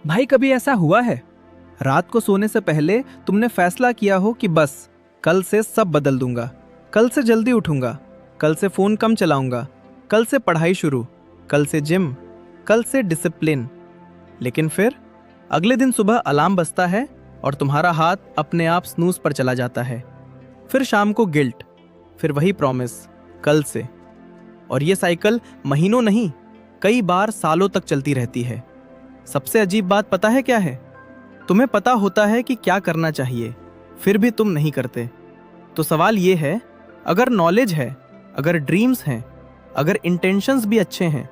भाई कभी ऐसा हुआ है रात को सोने से पहले तुमने फैसला किया हो कि बस कल से सब बदल दूंगा, कल से जल्दी उठूंगा, कल से फोन कम चलाऊंगा, कल से पढ़ाई शुरू, कल से जिम, कल से डिसिप्लिन। लेकिन फिर अगले दिन सुबह अलार्म बजता है और तुम्हारा हाथ अपने आप स्नूज पर चला जाता है। फिर शाम को गिल्ट, फिर वही प्रॉमिस कल से। और ये साइकिल महीनों नहीं, कई बार सालों तक चलती रहती है। सबसे अजीब बात पता है क्या है? तुम्हें पता होता है कि क्या करना चाहिए, फिर भी तुम नहीं करते। तो सवाल ये है, अगर नॉलेज है, अगर ड्रीम्स हैं, अगर इंटेंशंस भी अच्छे हैं,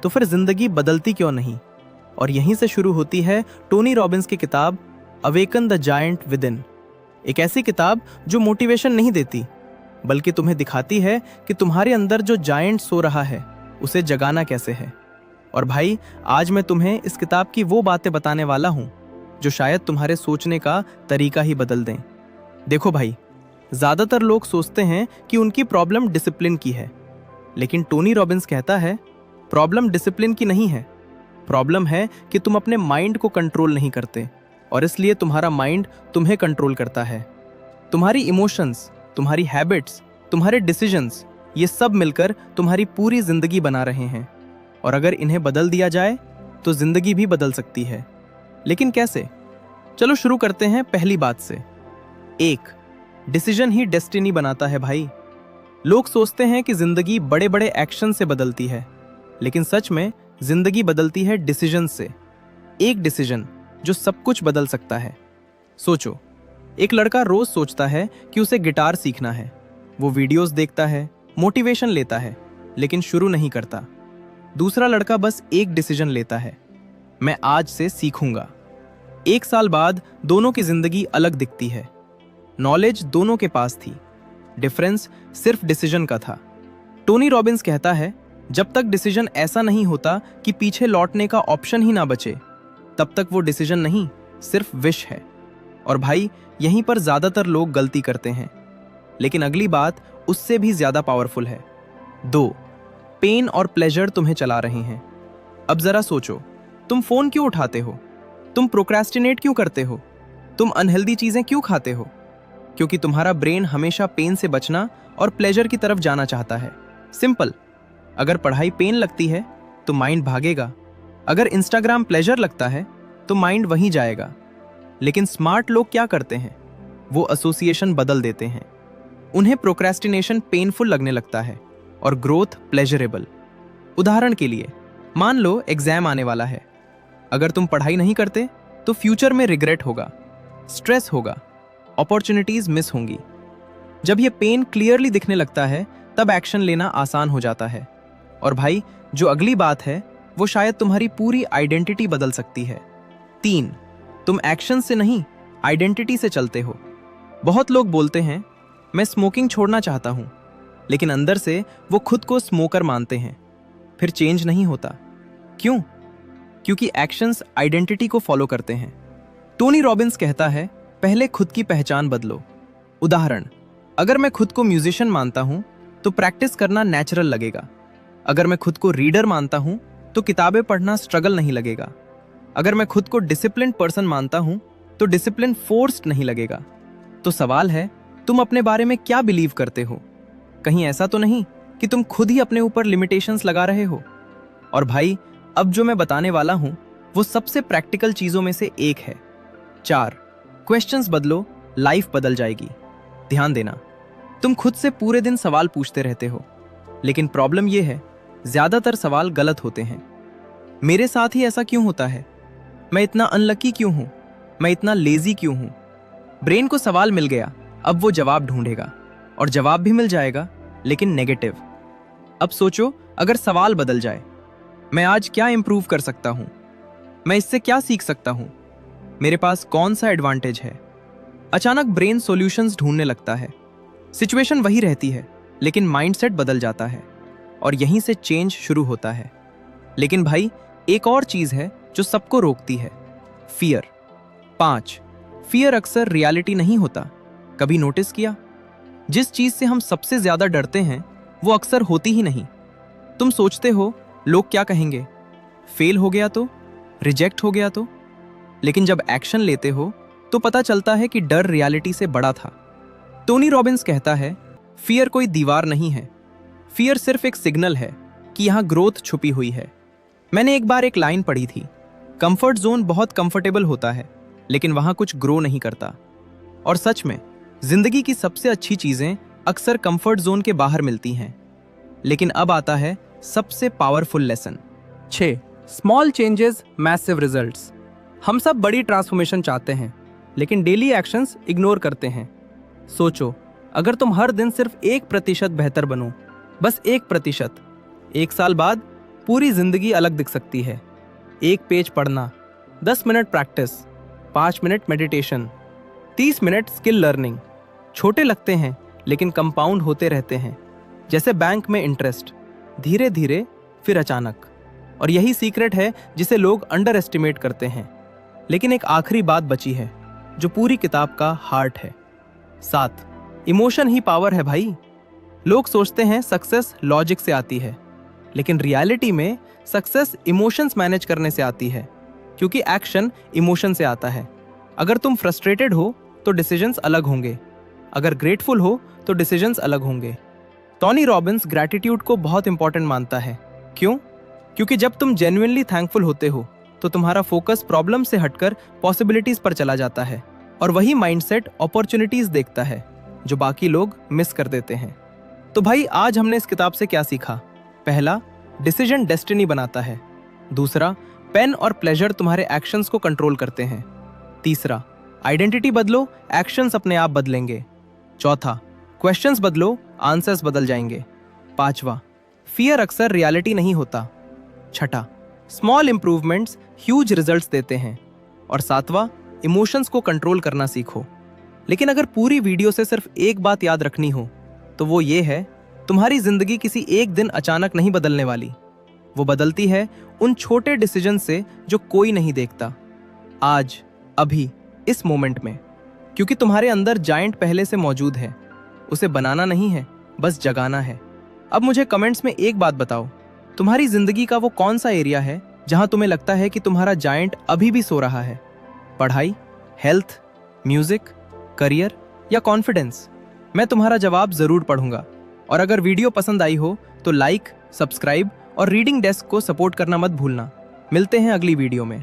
तो फिर जिंदगी बदलती क्यों नहीं? और यहीं से शुरू होती है टोनी रॉबिन्स की किताब awaken the giant with in. एक ऐसी किताब जो मोटिवेशन नहीं देती, बल्कि तुम्हें दिखाती है कि तुम्हारे अंदर जो जायंट सो रहा है उसे जगाना कैसे है। और भाई, आज मैं तुम्हें इस किताब की वो बातें बताने वाला हूं जो शायद तुम्हारे सोचने का तरीका ही बदल दें। देखो भाई, ज्यादातर लोग सोचते हैं कि उनकी प्रॉब्लम डिसिप्लिन की है, लेकिन टोनी रॉबिन्स कहता है प्रॉब्लम डिसिप्लिन की नहीं है, प्रॉब्लम है कि तुम अपने माइंड को कंट्रोल नहीं करते, और इसलिए तुम्हारा माइंड तुम्हें कंट्रोल करता है। तुम्हारी इमोशंस, तुम्हारी हैबिट्स, तुम्हारे डिसीजंस, ये सब मिलकर तुम्हारी पूरी जिंदगी बना रहे हैं। और अगर इन्हें बदल दिया जाए तो जिंदगी भी बदल सकती है। लेकिन कैसे? चलो शुरू करते हैं पहली बात से। 1, डिसीजन ही डेस्टिनी बनाता है भाई। लोग सोचते हैं कि जिंदगी बड़े बड़े एक्शन से बदलती है, लेकिन सच में जिंदगी बदलती है डिसीजन से। एक डिसीजन जो सब कुछ बदल सकता है। सोचो, एक लड़का रोज सोचता है कि उसे गिटार सीखना है। वो वीडियोस देखता है, मोटिवेशन लेता है, लेकिन शुरू नहीं करता। दूसरा लड़का बस एक डिसीजन लेता है, मैं आज से सीखूंगा। 1 साल बाद दोनों की जिंदगी अलग दिखती है। नॉलेज दोनों के पास थी, डिफरेंस सिर्फ डिसीजन का था। टोनी रॉबिन्स कहता है, जब तक डिसीजन ऐसा नहीं होता कि पीछे लौटने का ऑप्शन ही ना बचे, तब तक वो डिसीजन नहीं, सिर्फ विश है। और भाई, यहीं पर ज्यादातर लोग गलती करते हैं। लेकिन अगली बात उससे भी ज्यादा पावरफुल है। 2, पेन और प्लेजर तुम्हें चला रहे हैं। अब जरा सोचो, तुम फोन क्यों उठाते हो? तुम प्रोक्रेस्टिनेट क्यों करते हो? तुम अनहेल्दी चीजें क्यों खाते हो? क्योंकि तुम्हारा ब्रेन हमेशा पेन से बचना और प्लेजर की तरफ जाना चाहता है। सिंपल। अगर पढ़ाई पेन लगती है तो माइंड भागेगा, अगर इंस्टाग्राम प्लेजर लगता है तो माइंड वहीं जाएगा। लेकिन स्मार्ट लोग क्या करते हैं? वो एसोसिएशन बदल देते हैं। उन्हें प्रोक्रेस्टिनेशन पेनफुल लगने लगता है और ग्रोथ प्लेजरेबल। उदाहरण के लिए, मान लो एग्जाम आने वाला है। अगर तुम पढ़ाई नहीं करते तो फ्यूचर में रिग्रेट होगा, स्ट्रेस होगा, अपॉर्चुनिटीज मिस होंगी। जब ये पेन क्लियरली दिखने लगता है तब एक्शन लेना आसान हो जाता है। और भाई, जो अगली बात है वो शायद तुम्हारी पूरी आइडेंटिटी बदल सकती है। 3, तुम एक्शन से नहीं, आइडेंटिटी से चलते हो। बहुत लोग बोलते हैं मैं स्मोकिंग छोड़ना चाहता हूं, लेकिन अंदर से वो खुद को स्मोकर मानते हैं। फिर चेंज नहीं होता। क्यों? क्योंकि एक्शंस आइडेंटिटी को फॉलो करते हैं। टोनी रॉबिन्स कहता है, पहले खुद की पहचान बदलो। उदाहरण, अगर मैं खुद को म्यूजिशियन मानता हूं तो प्रैक्टिस करना नेचुरल लगेगा। अगर मैं खुद को रीडर मानता हूं तो किताबें पढ़ना स्ट्रगल नहीं लगेगा। अगर मैं खुद को डिसिप्लिन्ड पर्सन मानता हूं तो डिसिप्लिन फोर्स्ड नहीं लगेगा। तो सवाल है, तुम अपने बारे में क्या बिलीव करते हो? कहीं ऐसा तो नहीं कि तुम खुद ही अपने ऊपर लिमिटेशंस लगा रहे हो? और भाई, अब जो मैं बताने वाला हूं वो सबसे प्रैक्टिकल चीजों में से एक है। 4, क्वेश्चंस बदलो, लाइफ बदल जाएगी। ध्यान देना, तुम खुद से पूरे दिन सवाल पूछते रहते हो, लेकिन प्रॉब्लम यह है, ज्यादातर सवाल गलत होते हैं। मेरे साथ ही ऐसा क्यों होता है? मैं इतना अनलकी क्यों हूं? मैं इतना लेजी क्यों हूं? ब्रेन को सवाल मिल गया, अब वो जवाब ढूंढेगा, और जवाब भी मिल जाएगा, लेकिन नेगेटिव। अब सोचो, अगर सवाल बदल जाए, मैं आज क्या इंप्रूव कर सकता हूं? मैं इससे क्या सीख सकता हूं? मेरे पास कौन सा एडवांटेज है? अचानक ब्रेन सॉल्यूशंस ढूंढने लगता है। सिचुएशन वही रहती है, लेकिन माइंडसेट बदल जाता है, और यहीं से चेंज शुरू होता है। लेकिन भाई, एक और चीज है जो सबको रोकती है, फियर। 5, फियर अक्सर रियलिटी नहीं होता। कभी नोटिस किया? जिस चीज से हम सबसे ज्यादा डरते हैं वो अक्सर होती ही नहीं। तुम सोचते हो लोग क्या कहेंगे, फेल हो गया तो, रिजेक्ट हो गया तो, लेकिन जब एक्शन लेते हो तो पता चलता है कि डर रियलिटी से बड़ा था। टोनी रॉबिन्स कहता है, फियर कोई दीवार नहीं है, फियर सिर्फ एक सिग्नल है कि यहाँ ग्रोथ छुपी हुई है। मैंने एक बार एक लाइन पढ़ी थी, कंफर्ट जोन बहुत कंफर्टेबल होता है लेकिन वहां कुछ ग्रो नहीं करता। और सच में जिंदगी की सबसे अच्छी चीजें अक्सर कंफर्ट जोन के बाहर मिलती हैं। लेकिन अब आता है सबसे powerful lesson. 6 small changes massive results. हम सब बड़ी ट्रांसफॉर्मेशन चाहते हैं लेकिन डेली एक्शंस इग्नोर करते हैं। सोचो, अगर तुम हर दिन सिर्फ 1% बेहतर बनो, बस 1%, 1 साल बाद पूरी जिंदगी अलग दिख सकती है। 1 पेज पढ़ना, 10 minute practice, 5 minute meditation, 30 minute skill learning. छोटे लगते हैं लेकिन कंपाउंड होते रहते हैं, जैसे बैंक में इंटरेस्ट, धीरे धीरे फिर अचानक। और यही सीक्रेट है जिसे लोग अंडर एस्टिमेट करते हैं। लेकिन एक आखिरी बात बची है जो पूरी किताब का हार्ट है। 7 इमोशन ही पावर है भाई। लोग सोचते हैं सक्सेस लॉजिक से आती है, लेकिन रियलिटी में सक्सेस इमोशंस मैनेज करने से आती है, क्योंकि एक्शन इमोशन से आता है। अगर तुम फ्रस्ट्रेटेड हो तो डिसीजंस अलग होंगे, अगर ग्रेटफुल हो तो डिसीजंस अलग होंगे। टोनी रॉबिन्स ग्रैटिट्यूड को बहुत इंपॉर्टेंट मानता है। क्यों? क्योंकि जब तुम जेन्युइनली थैंकफुल होते हो तो तुम्हारा फोकस प्रॉब्लम से हटकर पॉसिबिलिटीज पर चला जाता है, और वही माइंडसेट अपॉर्चुनिटीज देखता है जो बाकी लोग मिस कर देते हैं। तो भाई, आज हमने इस किताब से क्या सीखा? पहला, डिसीजन डेस्टिनी बनाता है। दूसरा, पेन और प्लेजर तुम्हारे एक्शंस को कंट्रोल करते हैं। तीसरा, आइडेंटिटी बदलो, एक्शंस अपने आप बदलेंगे। चौथा, क्वेश्चंस बदलो, आंसर्स बदल जाएंगे। पांचवा, फियर अक्सर रियलिटी नहीं होता। छठा, स्मॉल इंप्रूवमेंट्स ह्यूज रिजल्ट्स देते हैं। और सातवां, इमोशंस को कंट्रोल करना सीखो। लेकिन अगर पूरी वीडियो से सिर्फ एक बात याद रखनी हो तो वो ये है, तुम्हारी जिंदगी किसी एक दिन अचानक नहीं बदलने वाली। वो बदलती है उन छोटे डिसीजन से जो कोई नहीं देखता। आज, अभी, इस मोमेंट में, क्योंकि तुम्हारे अंदर जायंट पहले से मौजूद है। उसे बनाना नहीं है, बस जगाना है। अब मुझे कमेंट्स में एक बात बताओ, तुम्हारी जिंदगी का वो कौन सा एरिया है जहां तुम्हें लगता है कि तुम्हारा जायंट अभी भी सो रहा है? पढ़ाई, हेल्थ, म्यूजिक, करियर या कॉन्फिडेंस? मैं तुम्हारा जवाब जरूर पढ़ूंगा। और अगर वीडियो पसंद आई हो तो लाइक, सब्सक्राइब और रीडिंग डेस्क को सपोर्ट करना मत भूलना। मिलते हैं अगली वीडियो में।